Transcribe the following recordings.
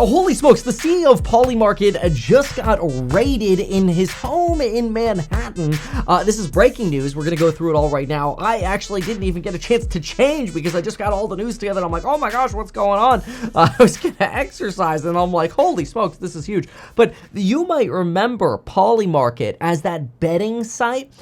Oh, holy smokes, the CEO of Polymarket just got raided in his home in Manhattan. This is breaking news. We're going to go through it all right now. I actually didn't even get a chance to change because I just got all the news together and I'm like, oh my gosh, what's going on? I was going to exercise and I'm like, holy smokes, this is huge. But you might remember Polymarket as that betting site.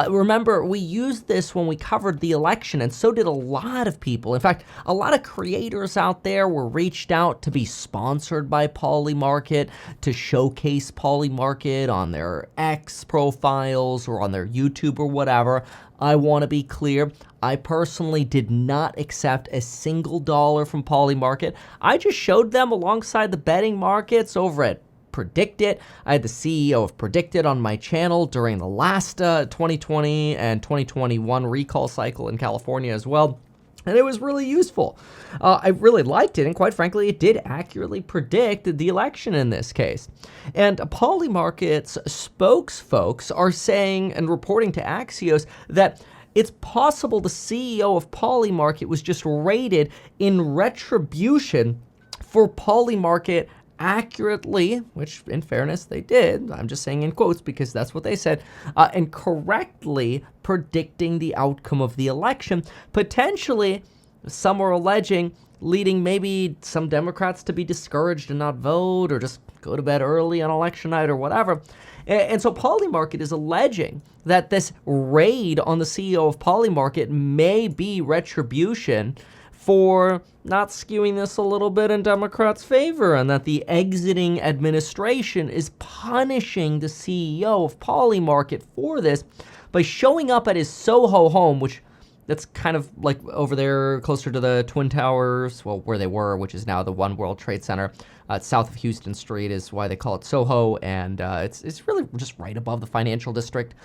Remember, we used this when we covered the election, and so did a lot of people. In fact, a lot of creators out there were reached out to be sponsored by Polymarket, to showcase Polymarket on their X profiles or on their YouTube or whatever. I want to be clear, I personally did not accept a single dollar from Polymarket. I just showed them alongside the betting markets over at PredictIt. I had the CEO of PredictIt on my channel during the last 2020 and 2021 recall cycle in California as well. And it was really useful. I really liked it, and quite frankly, it did accurately predict the election in this case. And Polymarket's spokesfolks are saying and reporting to Axios that it's possible the CEO of Polymarket was just raided in retribution for Polymarket accurately, which in fairness they did, I'm just saying in quotes because that's what they said, and correctly predicting the outcome of the election, potentially, some are alleging, leading maybe some Democrats to be discouraged and not vote or just go to bed early on election night or whatever. And so Polymarket is alleging that this raid on the CEO of Polymarket may be retribution for not skewing this a little bit in Democrats' favor, and that the exiting administration is punishing the CEO of Polymarket for this by showing up at his Soho home, which that's kind of like over there closer to the Twin Towers, well, where they were, which is now the One World Trade Center. South of Houston Street is why they call it Soho, and it's really just right above the financial district.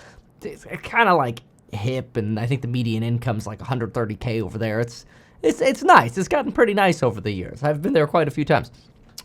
It's kind of like hip, and I think the median income's like $130K over there. It's nice. It's gotten pretty nice over the years. I've been there quite a few times.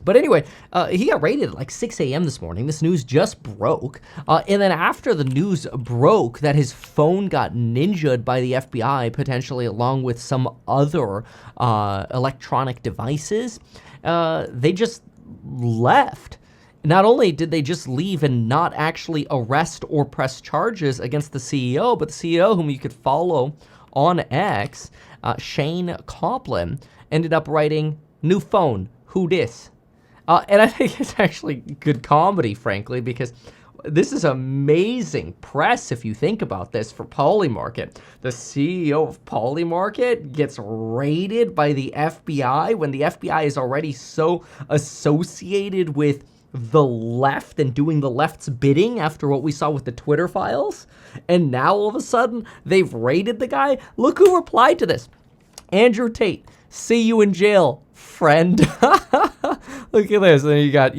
But anyway, he got raided at like 6 a.m. this morning. This news just broke. And then after the news broke that his phone got ninja'd by the FBI, potentially along with some other electronic devices, they just left. Not only did they just leave and not actually arrest or press charges against the CEO, but the CEO, whom you could follow on X, Shane Coplin, ended up writing, "New phone, who dis?" And I think it's actually good comedy, frankly, because this is amazing press if you think about this for Polymarket. The CEO of Polymarket gets raided by the FBI when the FBI is already so associated with the left and doing the left's bidding after what we saw with the Twitter files. And now all of a sudden they've raided the guy. Look who replied to this. Andrew Tate, see you in jail, friend. Look at this. And then you got,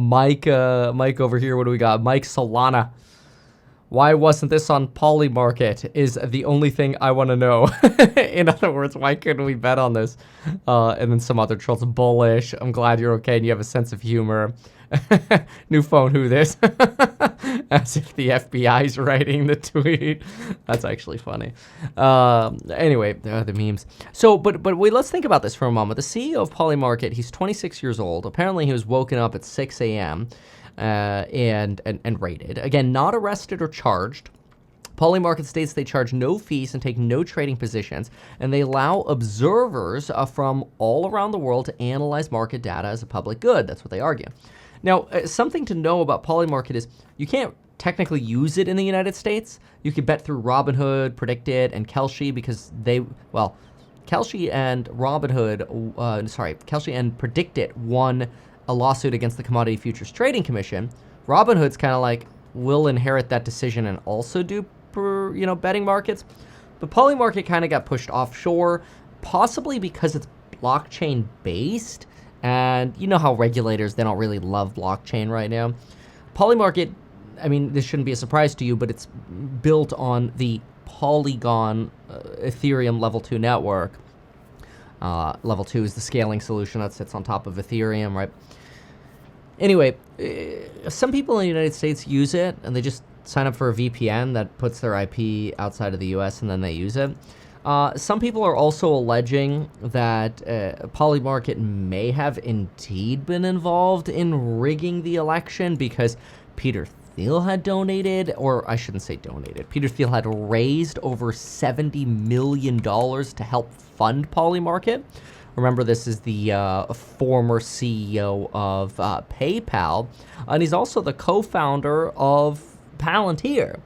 Mike over here. What do we got? Mike Solana. Why wasn't this on Polymarket is the only thing I want to know. In other words, why couldn't we bet on this? And then some other trolls. Bullish. I'm glad you're okay and you have a sense of humor. New phone, who this? As if the FBI's writing the tweet. That's actually funny. Anyway, the memes. So, but wait, let's think about this for a moment. The CEO of Polymarket, he's 26 years old. Apparently he was woken up at 6 a.m. And raided. Again, not arrested or charged. Polymarket states they charge no fees and take no trading positions, and they allow observers from all around the world to analyze market data as a public good. That's what they argue. Now, something to know about Polymarket is you can't technically use it in the United States. You can bet through Robinhood, PredictIt, and Kalshi because Kalshi and Kalshi and PredictIt won a lawsuit against the Commodity Futures Trading Commission. Robinhood's kind of like, will inherit that decision and also do, betting markets. But Polymarket kind of got pushed offshore, possibly because it's blockchain based. And you know how regulators, they don't really love blockchain right now. Polymarket, I mean, this shouldn't be a surprise to you, but it's built on the Polygon Ethereum Level 2 network. Level 2 is the scaling solution that sits on top of Ethereum, right? Anyway, some people in the United States use it, and they just sign up for a VPN that puts their IP outside of the US, and then they use it. Some people are also alleging that Polymarket may have indeed been involved in rigging the election because Peter Thiel had donated, or I shouldn't say donated, Peter Thiel had raised over $70 million to help fund Polymarket. Remember, this is the former CEO of PayPal, and he's also the co-founder of Palantir.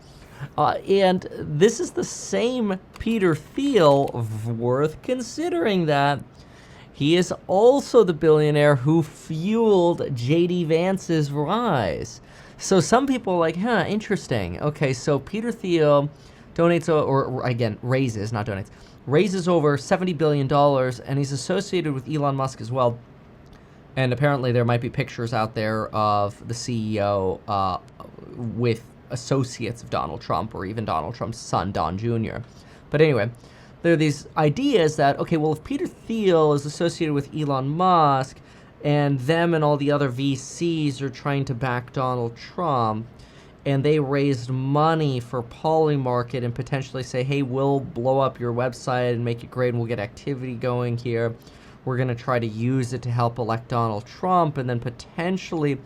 And this is the same Peter Thiel, worth considering that he is also the billionaire who fueled J.D. Vance's rise. So some people are like, interesting. Okay, so Peter Thiel donates, or again, raises, not donates, raises over $70 billion, and he's associated with Elon Musk as well. And apparently there might be pictures out there of the CEO with associates of Donald Trump, or even Donald Trump's son, Don Jr. But anyway, there are these ideas that, okay, well, if Peter Thiel is associated with Elon Musk, and them and all the other VCs are trying to back Donald Trump, and they raised money for Polymarket and potentially say, hey, we'll blow up your website and make it great, and we'll get activity going here. We're going to try to use it to help elect Donald Trump, and then potentially,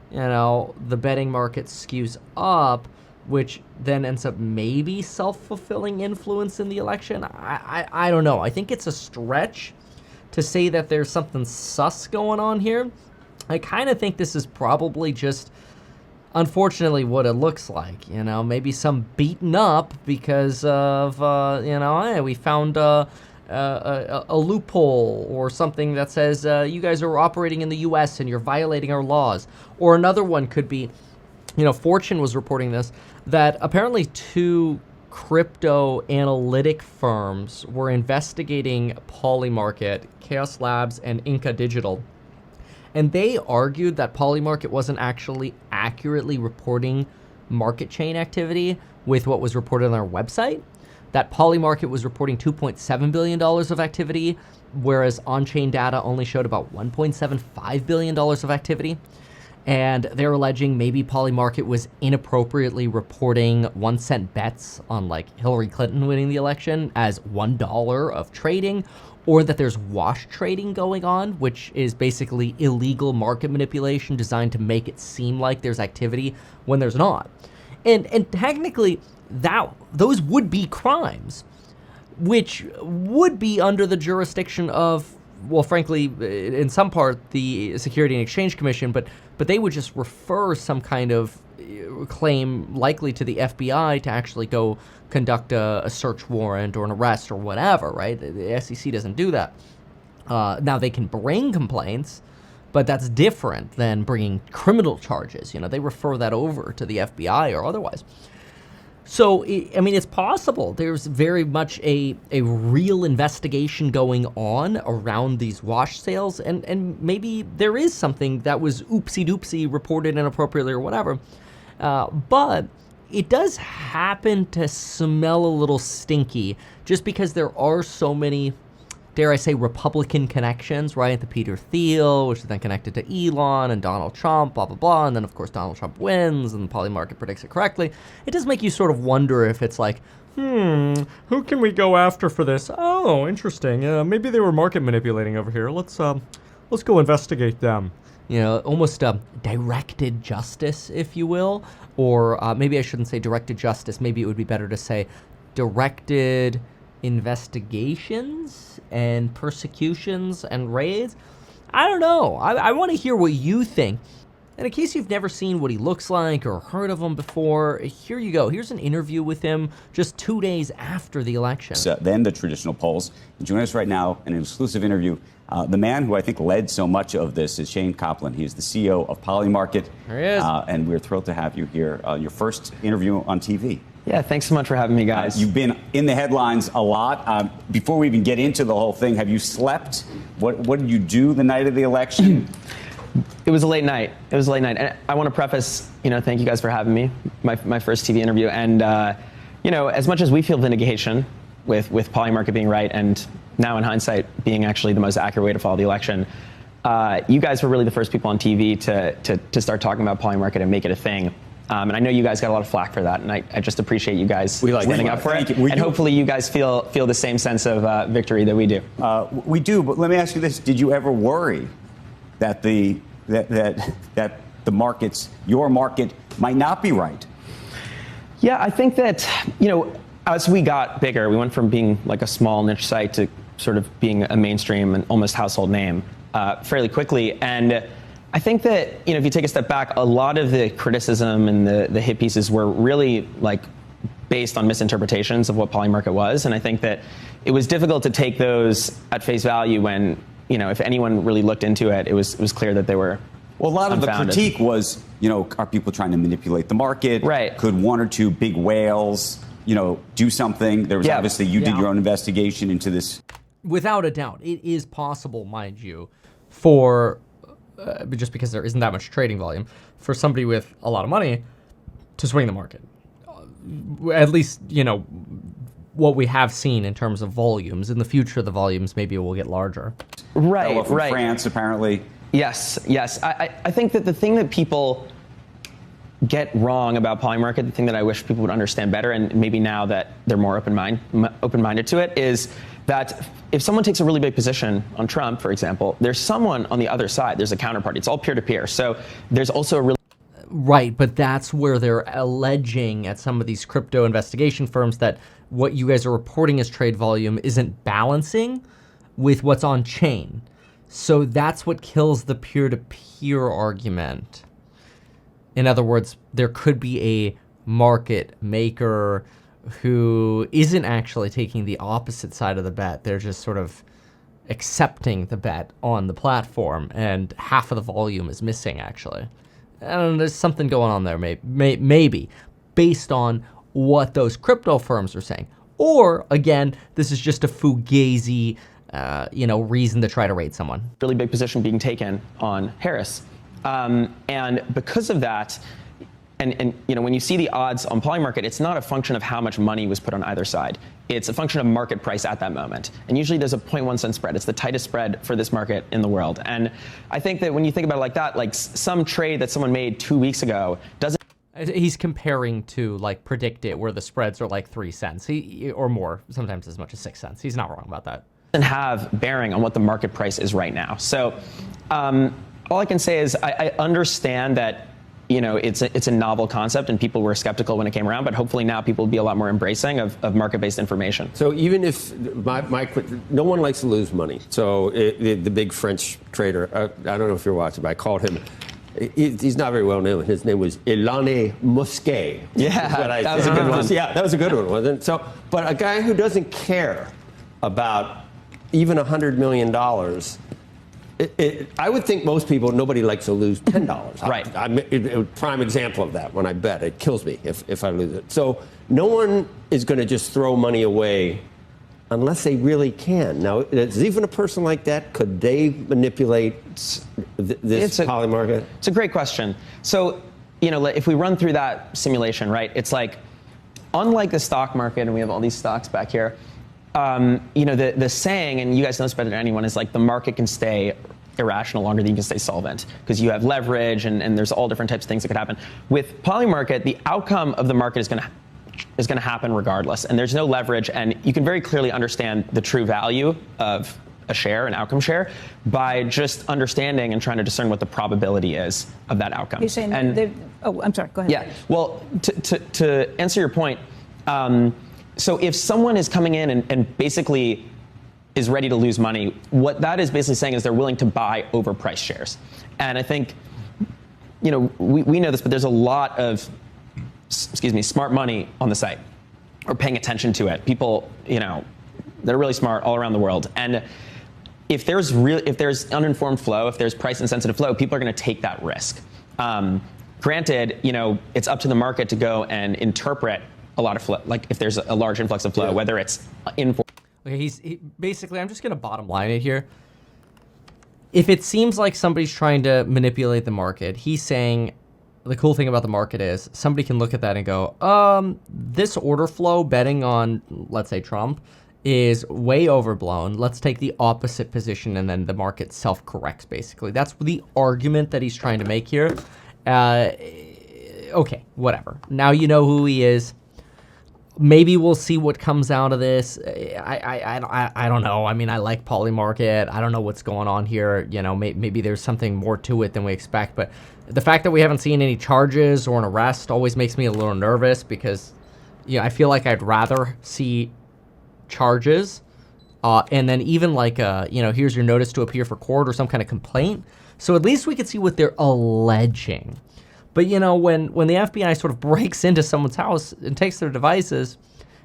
the betting market skews up, which then ends up maybe self-fulfilling influence in the election. I don't know. I think it's a stretch to say that there's something sus going on here. I kind of think this is probably just, unfortunately, what it looks like. Maybe some beaten up because of, hey, we found a loophole or something that says you guys are operating in the U.S. and you're violating our laws. Or another one could be, Fortune was reporting this, that apparently 2 crypto analytic firms were investigating Polymarket, Chaos Labs, and Inca Digital. And they argued that Polymarket wasn't actually accurately reporting market chain activity with what was reported on their website. That Polymarket was reporting $2.7 billion of activity, whereas on-chain data only showed about $1.75 billion of activity. And they're alleging maybe Polymarket was inappropriately reporting 1-cent bets on Hillary Clinton winning the election as $1 of trading, or that there's wash trading going on, which is basically illegal market manipulation designed to make it seem like there's activity when there's not. And technically, those would be crimes, which would be under the jurisdiction of, well, frankly, in some part, the Security and Exchange Commission, but they would just refer some kind of claim likely to the FBI to actually go conduct a search warrant or an arrest or whatever, right? The SEC doesn't do that. Now, they can bring complaints, but that's different than bringing criminal charges. They refer that over to the FBI or otherwise. So, it's possible. There's very much a real investigation going on around these wash sales, and maybe there is something that was oopsie-doopsie reported inappropriately or whatever. But it does happen to smell a little stinky just because there are so many, dare I say, Republican connections, right? The Peter Thiel, which is then connected to Elon and Donald Trump, blah, blah, blah. And then, of course, Donald Trump wins and Polymarket predicts it correctly. It does make you sort of wonder if it's like, who can we go after for this? Oh, interesting. Maybe they were market manipulating over here. Let's go investigate them. Almost directed justice, if you will. Or maybe I shouldn't say directed justice. Maybe it would be better to say directed investigations and persecutions and raids. I don't know. I want to hear what you think. And in case you've never seen what he looks like or heard of him before, here you go. Here's an interview with him just 2 days after the election. Then the traditional polls. Joining us right now in an exclusive interview, the man who I think led so much of this is Shane Copland. He is the CEO of Polymarket. There he is. And we're thrilled to have you here. Your first interview on TV. Yeah, thanks so much for having me, guys. You've been in the headlines a lot. Before we even get into the whole thing, have you slept? What did you do the night of the election? It was a late night. And I want to preface, thank you guys for having me, my first TV interview. And, as much as we feel vindication with Polymarket being right and now in hindsight being actually the most accurate way to follow the election, you guys were really the first people on TV to start talking about Polymarket and make it a thing. And I know you guys got a lot of flack for that, and I just appreciate you guys standing up for it. And hopefully you guys feel the same sense of victory that we do. We do, but let me ask you this: did you ever worry that your market might not be right? Yeah, I think that, as we got bigger, we went from being like a small niche site to sort of being a mainstream and almost household name fairly quickly. And I think that, if you take a step back, a lot of the criticism and the hit pieces were really like based on misinterpretations of what Polymarket was. And I think that it was difficult to take those at face value when, if anyone really looked into it, it was clear that they were Well, a lot of the unfounded. critique was, are people trying to manipulate the market? Right. Could one or two big whales, do something? There was obviously, you did your own investigation into this. Without a doubt, it is possible, mind you, for, just because there isn't that much trading volume, for somebody with a lot of money to swing the market. At least, what we have seen in terms of volumes. In the future, the volumes maybe will get larger. Right, From right. France, apparently. Yes. I think that the thing that people get wrong about Polymarket, the thing that I wish people would understand better, and maybe now that they're more open-minded to it, is that if someone takes a really big position on Trump, for example, there's someone on the other side. There's a counterparty. It's all peer-to-peer. So there's also a really Right, but that's where they're alleging at some of these crypto investigation firms that what you guys are reporting as trade volume isn't balancing with what's on chain. So that's what kills the peer-to-peer argument. In other words, there could be a market maker who isn't actually taking the opposite side of the bet. They're just sort of accepting the bet on the platform, and half of the volume is missing, actually. And there's something going on there, maybe, based on what those crypto firms are saying. Or, again, this is just a fugazi reason to try to raid someone. really big position being taken on Harris. And because of that, and when you see the odds on Polymarket, it's not a function of how much money was put on either side. It's a function of market price at that moment. And usually there's a 0.1 cent spread. It's the tightest spread for this market in the world. And I think that when you think about it like that, like some trade that someone made 2 weeks ago doesn't. He's comparing to like Predict It, where the spreads are like 3 cents or more, sometimes as much as 6 cents. He's not wrong about that. Have bearing on what the market price is right now. So all I can say is I understand that it's a novel concept and people were skeptical when it came around, but hopefully now people will be a lot more embracing of market-based information. So even if no one likes to lose money. So the big French trader, I don't know if you're watching, but I called him. He's not very well known. His name was Elane Mosquet. Yeah, that was a good one. Yeah, that was a good one, wasn't it? So, but a guy who doesn't care about even $100 million. I would think most people, nobody likes to lose $10. Right. I'm a prime example of that when I bet. It kills me if I lose it. So no one is going to just throw money away unless they really can. Now, is even a person like that, could they manipulate this Polymarket? It's a great question. So, if we run through that simulation, right, it's like, unlike the stock market, and we have all these stocks back here, the saying, and you guys know this better than anyone, is like the market can stay irrational longer than you can stay solvent, because you have leverage and there's all different types of things that could happen. With Polymarket, the outcome of the market is going to happen regardless, and there's no leverage, and you can very clearly understand the true value of a share, an outcome share, by just understanding and trying to discern what the probability is of that outcome. You're saying I'm sorry, go ahead. Yeah, well, to answer your point, so if someone is coming in and basically is ready to lose money, what that is basically saying is they're willing to buy overpriced shares. And I think, we know this, but there's a lot of, smart money on the site, or paying attention to it. People, they're really smart all around the world. And if there's uninformed flow, if there's price insensitive flow, people are going to take that risk. Granted, it's up to the market to go and interpret a lot of flow, like if there's a large influx of flow, whether it's informed. Okay, basically, I'm just going to bottom line it here. If it seems like somebody's trying to manipulate the market, he's saying the cool thing about the market is somebody can look at that and go, this order flow betting on, let's say, Trump is way overblown. Let's take the opposite position, and then the market self-corrects, basically. That's the argument that he's trying to make here. okay, whatever. Now you know who he is. Maybe we'll see what comes out of this. I don't know. I mean, I like Polymarket. I don't know what's going on here. You know, maybe there's something more to it than we expect. But the fact that we haven't seen any charges or an arrest always makes me a little nervous because, you know, I feel like I'd rather see charges and then even like, you know, here's your notice to appear for court or some kind of complaint. So at least we could see what they're alleging. But, you know, when the FBI sort of breaks into someone's house and takes their devices,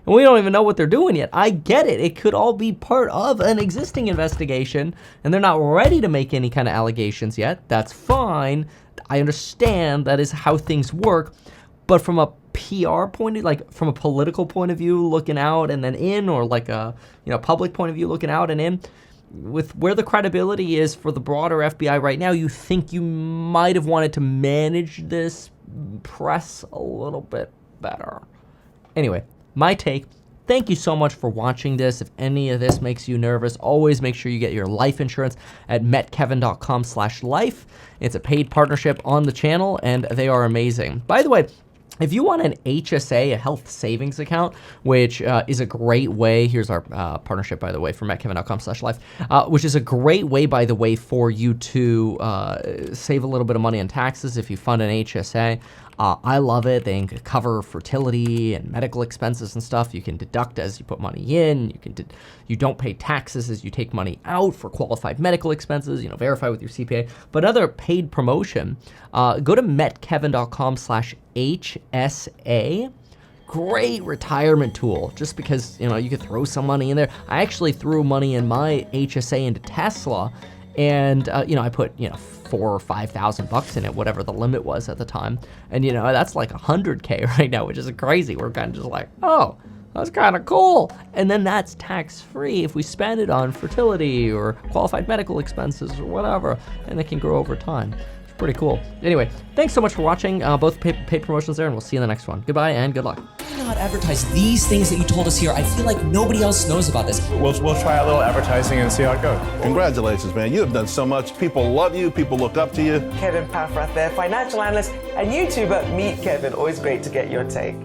and we don't even know what they're doing yet, I get it. It could all be part of an existing investigation, and they're not ready to make any kind of allegations yet. That's fine. I understand that is how things work. But from a PR point of view, like from a political point of view, looking out and then in, or like a, you know, public point of view, looking out and in, with where the credibility is for the broader FBI right now, you think you might have wanted to manage this press a little bit better. Anyway, my take. Thank you so much for watching this. If any of this makes you nervous, always make sure you get your life insurance at metkevin.com/life. It's a paid partnership on the channel, and they are amazing. By the way, if you want an HSA, a health savings account, which is a great way, here's our partnership, by the way, for metkevin.com/life, which is a great way, by the way, for you to save a little bit of money on taxes if you fund an HSA. I love it. They can cover fertility and medical expenses and stuff. You can deduct as you put money in. You don't pay taxes as you take money out for qualified medical expenses. You know, verify with your CPA. But other paid promotion, go to metkevin.com/HSA. Great retirement tool, just because, you know, you could throw some money in there. I actually threw money in my HSA into Tesla, and you know, I put, you know, $4,000 or $5,000 in it, whatever the limit was at the time, and you know, that's like $100K right now, which is crazy. We're kind of just like, oh, that's kind of cool. And then that's tax-free if we spend it on fertility or qualified medical expenses or whatever, and it can grow over time. It's pretty cool. Anyway, thanks so much for watching both paid promotions there, and we'll see you in the next one. Goodbye and good luck. Why not advertise these things that you told us here? I feel like nobody else knows about this. We'll try a little advertising and see how it goes. Congratulations, man. You have done so much. People love you. People look up to you. Kevin Paffrath there, financial analyst and YouTuber. Meet Kevin. Always great to get your take.